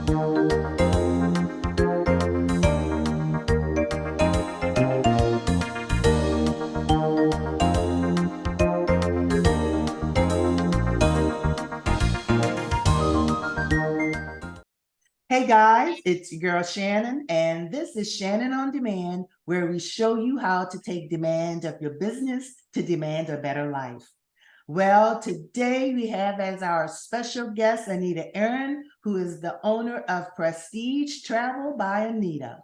Hey guys, it's your girl Shannon, and this is Shannon On Demand, where we show you how to take demand of your business to demand a better life. Well, today we have as our special guest Anita Aaron, who is the owner of Prestige Travel by Anita.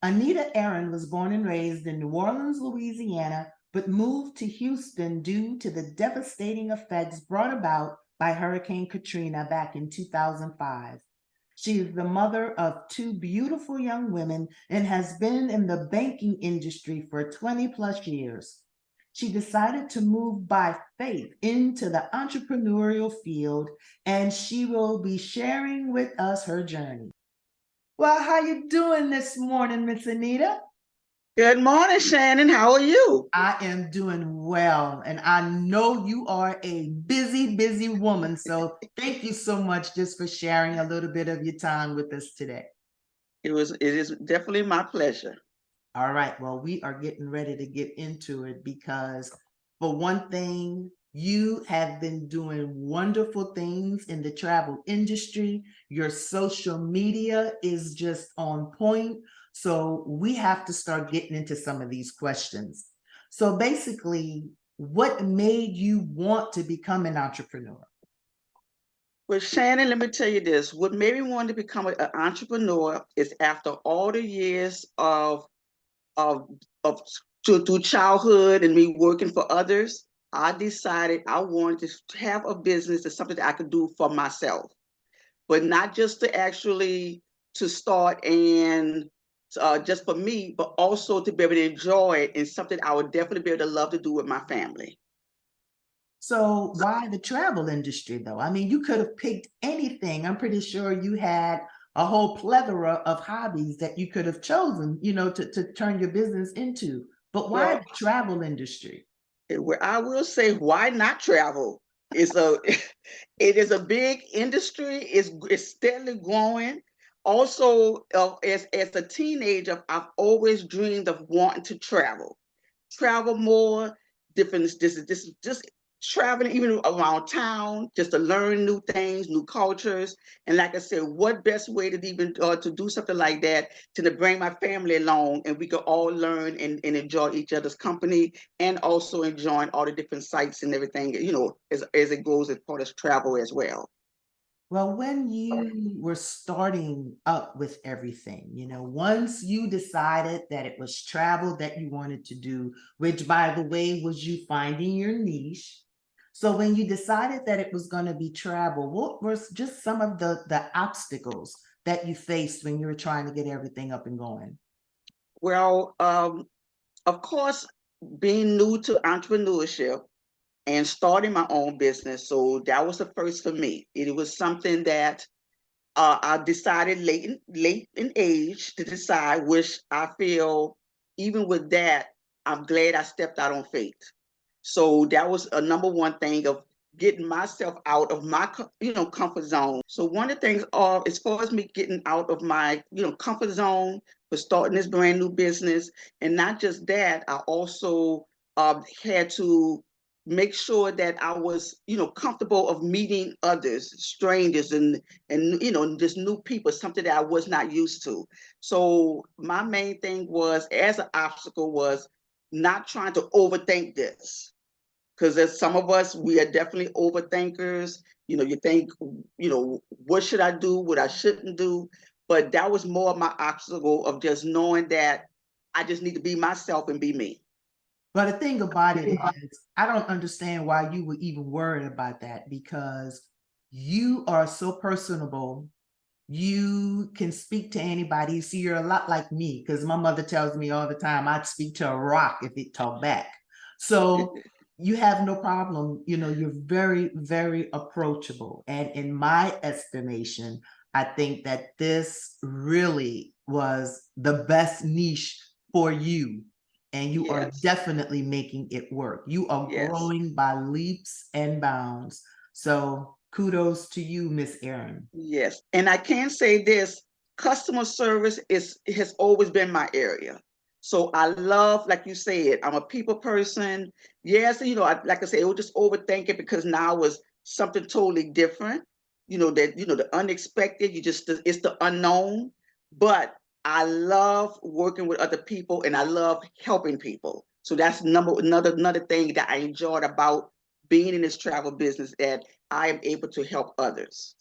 Anita Aaron was born and raised in New Orleans, Louisiana, but moved to Houston due to the devastating effects brought about by Hurricane Katrina back in 2005. She is the mother of two beautiful young women and has been in the banking industry for 20 plus years. She decided to move by faith into the entrepreneurial field, and she will be sharing with us her journey. Well, how you doing this morning, Miss Anita? Good morning, Shannon. How are you? I am doing well, and I know you are a busy, busy woman. So thank you so much just for sharing a little bit of your time with us today. It is definitely my pleasure. All right, well, we are getting ready to get into it because, for one thing, you have been doing wonderful things in the travel industry. Your social media is just on point. So we have to start getting into some of these questions. So basically, what made you want to become an entrepreneur? Well, Shannon, let me tell you this. What made me want to become an entrepreneur is after all the years of through childhood and me working for others, I decided I wanted to have a business that's something that I could do for myself, but not just to actually to start and just for me, but also to be able to enjoy it and something I would definitely be able to love to do with my family. So why the travel industry though? I mean, you could have picked anything. I'm pretty sure you had a whole plethora of hobbies that you could have chosen, to turn your business into. But why Well, the travel industry? where I will say, why not travel? It's a it is a big industry. It's steadily growing. Also, as a teenager, I've always dreamed of wanting to travel more, different. This just traveling even around town, just to learn new things, new cultures. And like I said, what best way to even to do something like that to bring my family along, and we could all learn and enjoy each other's company, and also enjoying all the different sites and everything. As it goes as part of travel as well. Well, when you were starting up with everything, once you decided that it was travel that you wanted to do, which by the way was you finding your niche. So when you decided that it was going to be travel, what were just some of the obstacles that you faced when you were trying to get everything up and going? Well, of course, being new to entrepreneurship and starting my own business. So that was the first for me. It was something that I decided late in age to decide, which I feel even with that, I'm glad I stepped out on faith. So that was a number one thing of getting myself out of my comfort zone. So one of the things as far as me getting out of my comfort zone for starting this brand new business, and not just that, I also had to make sure that I was comfortable of meeting others, strangers, and just new people, something that I was not used to. So my main thing was, as an obstacle, was not trying to overthink this, because as some of us, we are definitely overthinkers. You think, what should I do, what I shouldn't do. But that was more of my obstacle, of just knowing that I just need to be myself and be me. But the thing about it is, I don't understand why you were even worried about that, because you are so personable. You can speak to anybody. You see, you're a lot like me, because my mother tells me all the time I'd speak to a rock if it talked back. So you have no problem. You're very, very approachable. And in my estimation, I think that this really was the best niche for you. And you are Yes, definitely making it work. You are yes. growing by leaps and bounds. So kudos to you, Miss Aaron. Yes. And I can say this, customer service has always been my area. So I love, like you said, I'm a people person. Yes, like I said, it was just overthinking because now was something totally different. The unexpected, it's the unknown. But I love working with other people and I love helping people. So that's another thing that I enjoyed about being in this travel business, that I am able to help others.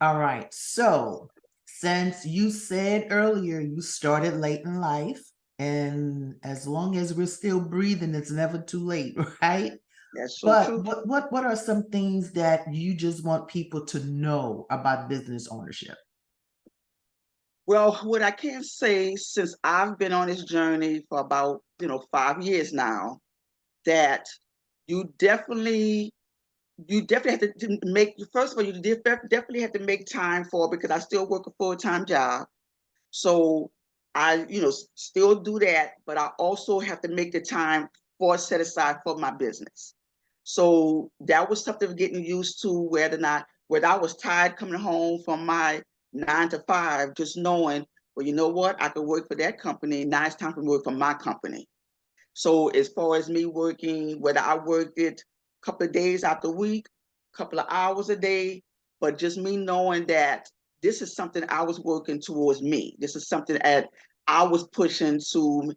All right. So, since you said earlier you started late in life, and as long as we're still breathing, it's never too late, right? That's so But true. what are some things that you just want people to know about business ownership? Well, what I can say, since I've been on this journey for about 5 years now, that you definitely have to make, first of all, definitely have to make time for it, because I still work a full-time job. So I, still do that, but I also have to make the time set aside for my business. So that was something getting used to, whether I was tired coming home from my 9 to 5, just knowing, well, you know what, I could work for that company. Now it's time to work for my company. So as far as me working, whether I worked it a couple of days out the week, a couple of hours a day, but just me knowing that this is something I was working towards me. This is something that I was pushing to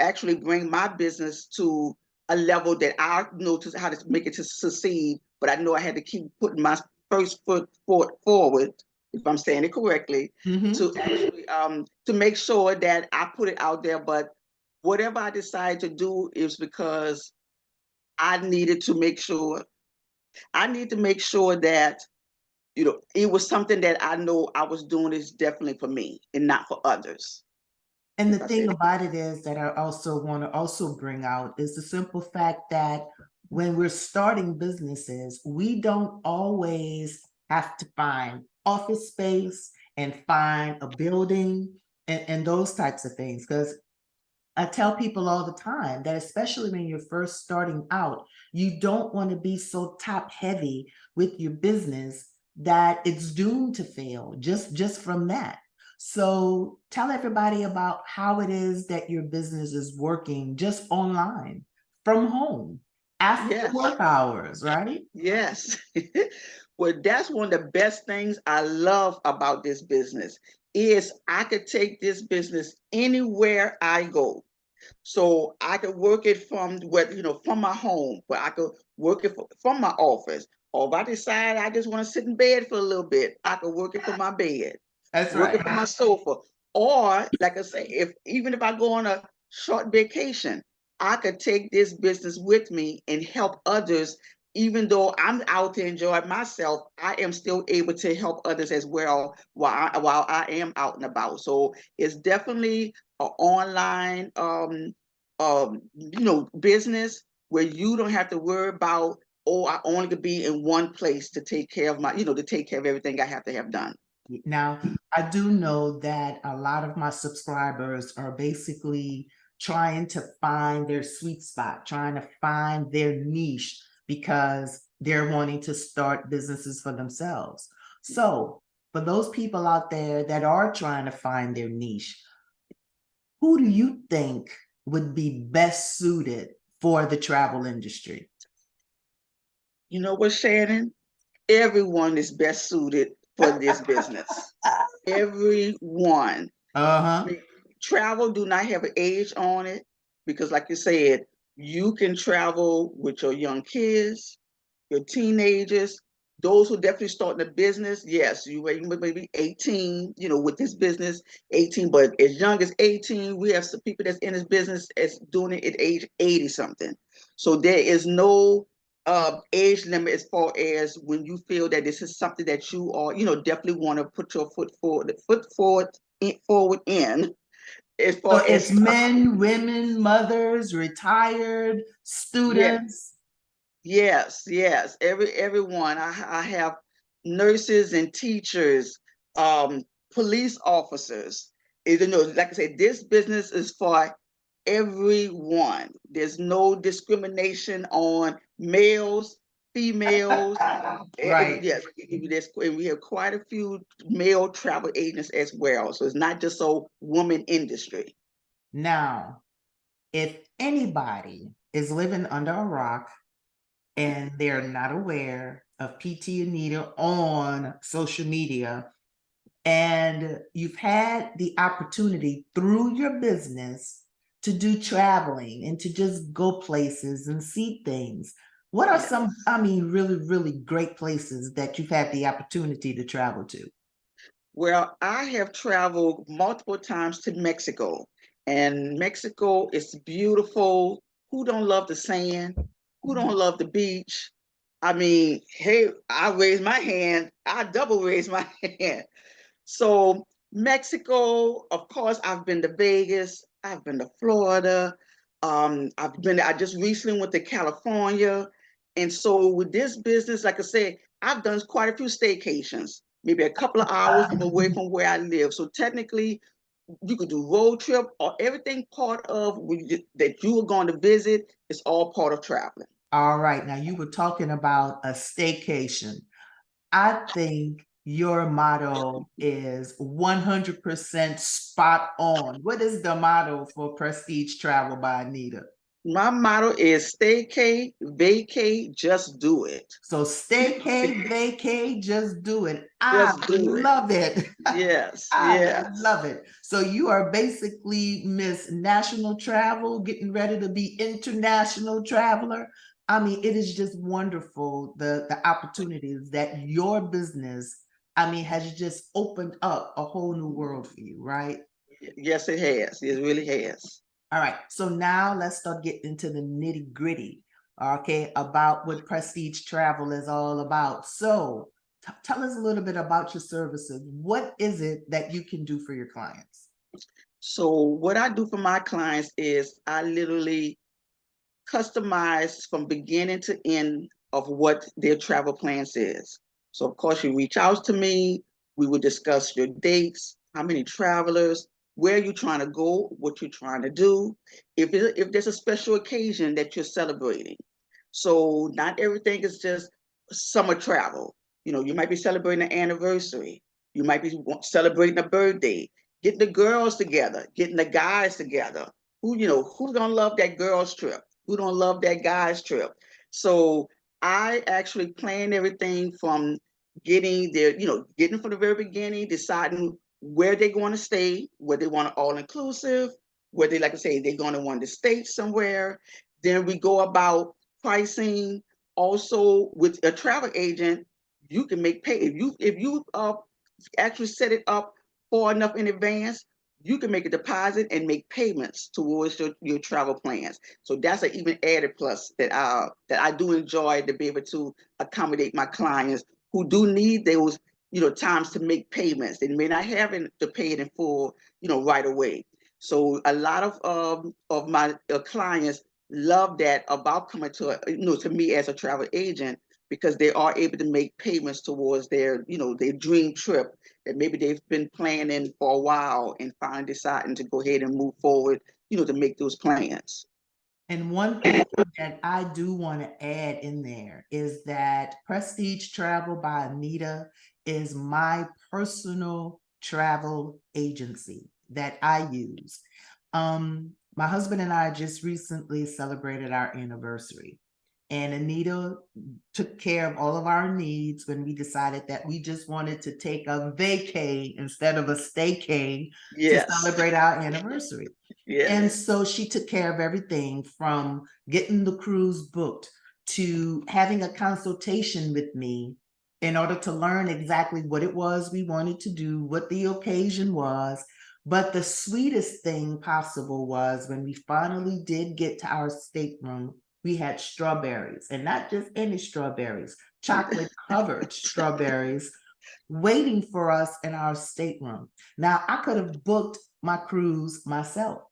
actually bring my business to a level that I know how to make it to succeed. But I know I had to keep putting my first foot forward, if I'm saying it correctly, Mm-hmm. to actually to make sure that I put it out there. But whatever I decide to do is because I needed to make sure that it was something that I know I was doing is definitely for me and not for others. And the If I thing said about it is that I also want to also bring out is the simple fact that when we're starting businesses, we don't always have to find office space and find a building and those types of things. Because I tell people all the time that especially when you're first starting out, you don't want to be so top heavy with your business that it's doomed to fail just from that. So tell everybody about how it is that your business is working just online from home after yes, work hours, right? yes. Well, that's one of the best things I love about this business is I could take this business anywhere I go. So I could work it from my home, but I could work it from my office. Or if I decide I just want to sit in bed for a little bit, I could work it from my bed, That's work right. it from my sofa. Or like I say, even if I go on a short vacation, I could take this business with me and help others. Even though I'm out to enjoy myself, I am still able to help others as well while I am out and about. So it's definitely an online business where you don't have to worry about, oh, I only could be in one place to take care of to take care of everything I have to have done. Now, I do know that a lot of my subscribers are basically trying to find their sweet spot, trying to find their niche because they're wanting to start businesses for themselves. So, for those people out there that are trying to find their niche, who do you think would be best suited for the travel industry? You know what, Shannon? Everyone is best suited for this business. Everyone. I Uh-huh. mean, travel do not have an age on it, because like you said, you can travel with your young kids, your teenagers, those who definitely starting a business. Yes, you may be 18, with this business, 18, but as young as 18, we have some people that's in this business as doing it at age 80 something. So there is no age limit as far as when you feel that this is something that you are, definitely want to put your foot forward in, as So far it's as men, women, mothers, retired, yeah. students. Yes, yes. Everyone. I have nurses and teachers, police officers. Like I said, this business is for everyone. There's no discrimination on males, females. Right. Yes, and we have quite a few male travel agents as well. So it's not just so woman industry. Now, if anybody is living under a rock and they're not aware of PT Anita on social media, and you've had the opportunity through your business to do traveling and to just go places and see things, what are some, I mean, really, really great places that you've had the opportunity to travel to? Well, I have traveled multiple times to Mexico, and Mexico is beautiful. Who don't love the sand? Who don't love the beach? I mean, hey, I raise my hand. I double raise my hand. So Mexico, of course, I've been to Vegas. I've been to Florida. I just recently went to California. And so with this business, like I said, I've done quite a few staycations, maybe a couple of hours from away from where I live. So technically, you could do road trip or everything part of that you were going to visit is all part of traveling. All right, now you were talking about a staycation. I think your motto is 100% spot on. What is the motto for Prestige Travel by Anita? My motto is stay K, vacay, just do it. So stay K, vacay, just do it. I Just do it. love it. Yes, I yes. love it. So you are basically Miss National Travel, getting ready to be international traveler. I mean, it is just wonderful the opportunities that your business, I mean, has just opened up a whole new world for you, right? Yes, it has. It really has. All right. So now let's start getting into the nitty gritty, okay, about what Prestige Travel is all about. So tell us a little bit about your services. What is it that you can do for your clients? So what I do for my clients is I literally customize from beginning to end of what their travel plans is. So of course you reach out to me, we will discuss your dates, how many travelers, where you're trying to go, what you're trying to do, if there's a special occasion that you're celebrating. So not everything is just summer travel. You know, you might be celebrating an anniversary, you might be celebrating a birthday, getting the girls together, getting the guys together. Who's gonna love that girls trip? Who don't love that guy's trip? So I actually plan everything from getting from the very beginning, deciding where they're going to stay, where they want all inclusive, where they, like I say, they're going to want to stay somewhere. Then we go about pricing. Also, with a travel agent, you can make pay if you actually set it up far enough in advance, you can make a deposit and make payments towards your travel plans. So that's an even added plus that I do enjoy to be able to accommodate my clients who do need those times to make payments. They may not have to pay it in full right away. So a lot of my clients love that about coming to me as a travel agent because they are able to make payments towards their dream trip that maybe they've been planning for a while and finally deciding to go ahead and move forward, to make those plans. And one thing that I do want to add in there is that Prestige Travel by Anita is my personal travel agency that I use. My husband and I just recently celebrated our anniversary. And Anita took care of all of our needs when we decided that we just wanted to take a vacay instead of a staycay to Yes. celebrate our anniversary. Yes. And so she took care of everything from getting the cruise booked to having a consultation with me in order to learn exactly what it was we wanted to do, what the occasion was. But the sweetest thing possible was when we finally did get to our stateroom, we had strawberries, and not just any strawberries, chocolate covered strawberries waiting for us in our stateroom. Now, I could have booked my cruise myself.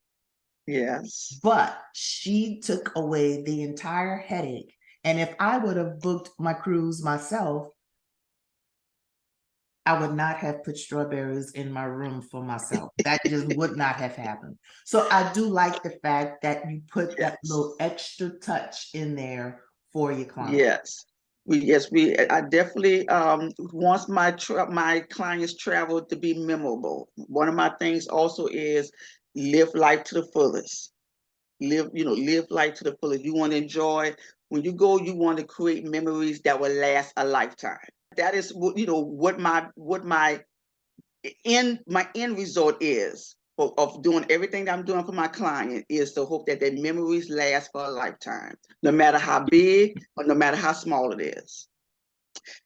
Yes. But she took away the entire headache. And if I would have booked my cruise myself, I would not have put strawberries in my room for myself. That just would not have happened. So I do like the fact that you put that Yes. little extra touch in there for your client. Yes. I definitely wants my clients travel to be memorable. One of my things also is live life to the fullest. Live life to the fullest. You want to enjoy when you go, you want to create memories that will last a lifetime. That is what my end result is of doing everything that I'm doing for my client is to hope that their memories last for a lifetime, no matter how big or no matter how small it is.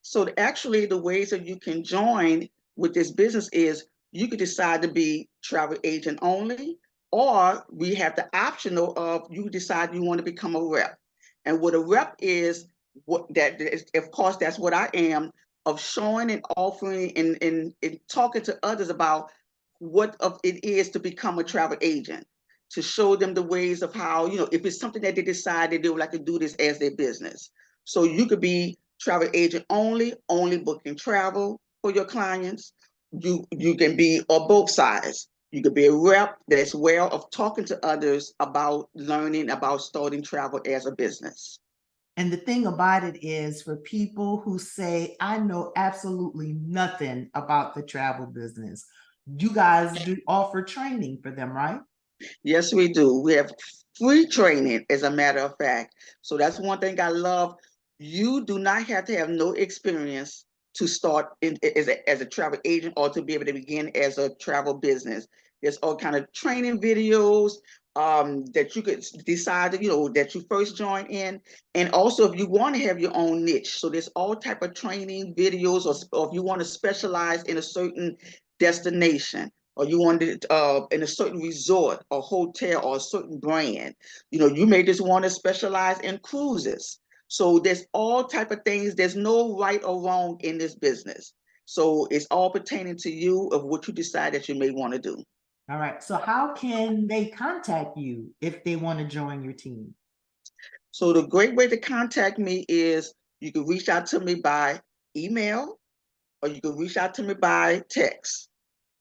So actually the ways that you can join with this business is you could decide to be travel agent only, or we have the optional of you decide you want to become a rep. And what a rep is, what that is, of course, that's what I am, of showing and offering and talking to others about what of it is to become a travel agent, to show them the ways of how, if it's something that they decide they would like to do this as their business. So you could be travel agent only booking travel for your clients. You can be on both sides. You could be a rep that's well of talking to others about learning about starting travel as a business. And the thing about it is for people who say, I know absolutely nothing about the travel business, you guys do offer training for them, right? Yes, we do. We have free training, as a matter of fact. So that's one thing I love. You do not have to have no experience to start as a travel agent or to be able to begin as a travel business. There's all kind of training videos that you could decide that you first join in, and also if you want to have your own niche. So there's all type of training videos, or if you want to specialize in a certain destination, or you wanted in a certain resort or hotel or a certain brand. You may just want to specialize in cruises. So there's all type of things. There's no right or wrong in this business. So it's all pertaining to you of what you decide that you may want to do. All right. So how can they contact you if they want to join your team? So the great way to contact me is you can reach out to me by email, or you can reach out to me by text.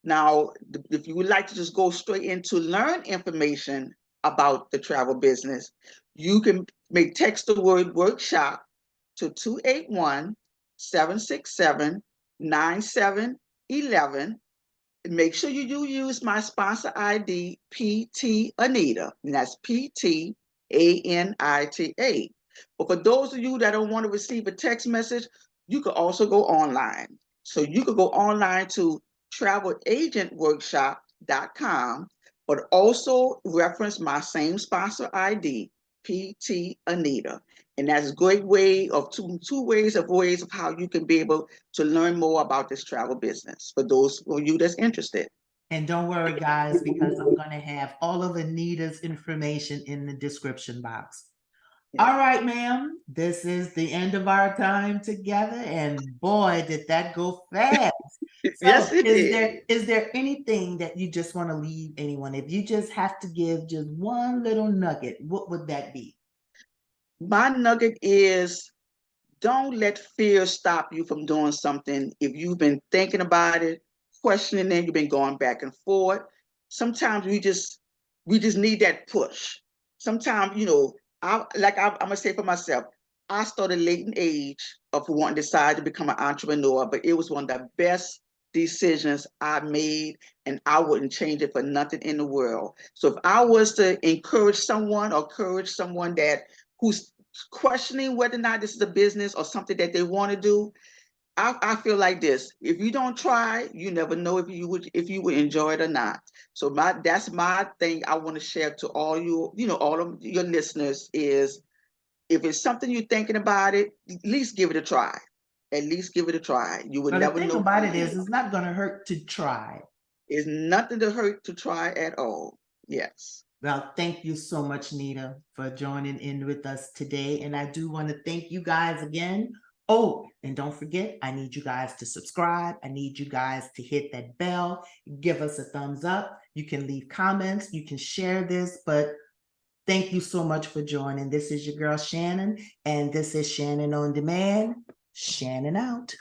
Now, if you would like to just go straight into learn information about the travel business, you can make text the word workshop to 281-767-9711. Make sure you do use my sponsor ID, PT Anita, and that's PT ANITA. But for those of you that don't want to receive a text message, you could also go online. So you could go online to travelagentworkshop.com, but also reference my same sponsor ID, PT Anita. And that's a great way of two ways of how you can be able to learn more about this travel business for those of you that's interested. And don't worry, guys, because I'm going to have all of Anita's information in the description box. Yeah. All right, ma'am. This is the end of our time together. And boy, did that go fast. Yes, So it is there anything that you just want to leave anyone? If you just have to give just one little nugget, what would that be? My nugget is, don't let fear stop you from doing something. If you've been thinking about it, questioning it, you've been going back and forth. Sometimes we just need that push. Sometimes, I'm gonna say for myself, I started late in age of wanting to decide to become an entrepreneur, but it was one of the best decisions I made, and I wouldn't change it for nothing in the world. So if I was to encourage someone or encourage someone who's questioning whether or not this is a business or something that they want to do, I feel like this: if you don't try, you never know if you would enjoy it or not. So that's my thing I want to share to all all of your listeners is, if it's something you're thinking about it, at least give it a try. At least give it a try. You would But the never thing know. about it is, it's not going to hurt to try. It's nothing to hurt to try at all. Yes. Well, thank you so much, Nita, for joining in with us today. And I do want to thank you guys again. Oh, and don't forget, I need you guys to subscribe. I need you guys to hit that bell, give us a thumbs up. You can leave comments, you can share this, but thank you so much for joining. This is your girl, Shannon, and this is Shannon On Demand. Shannon out.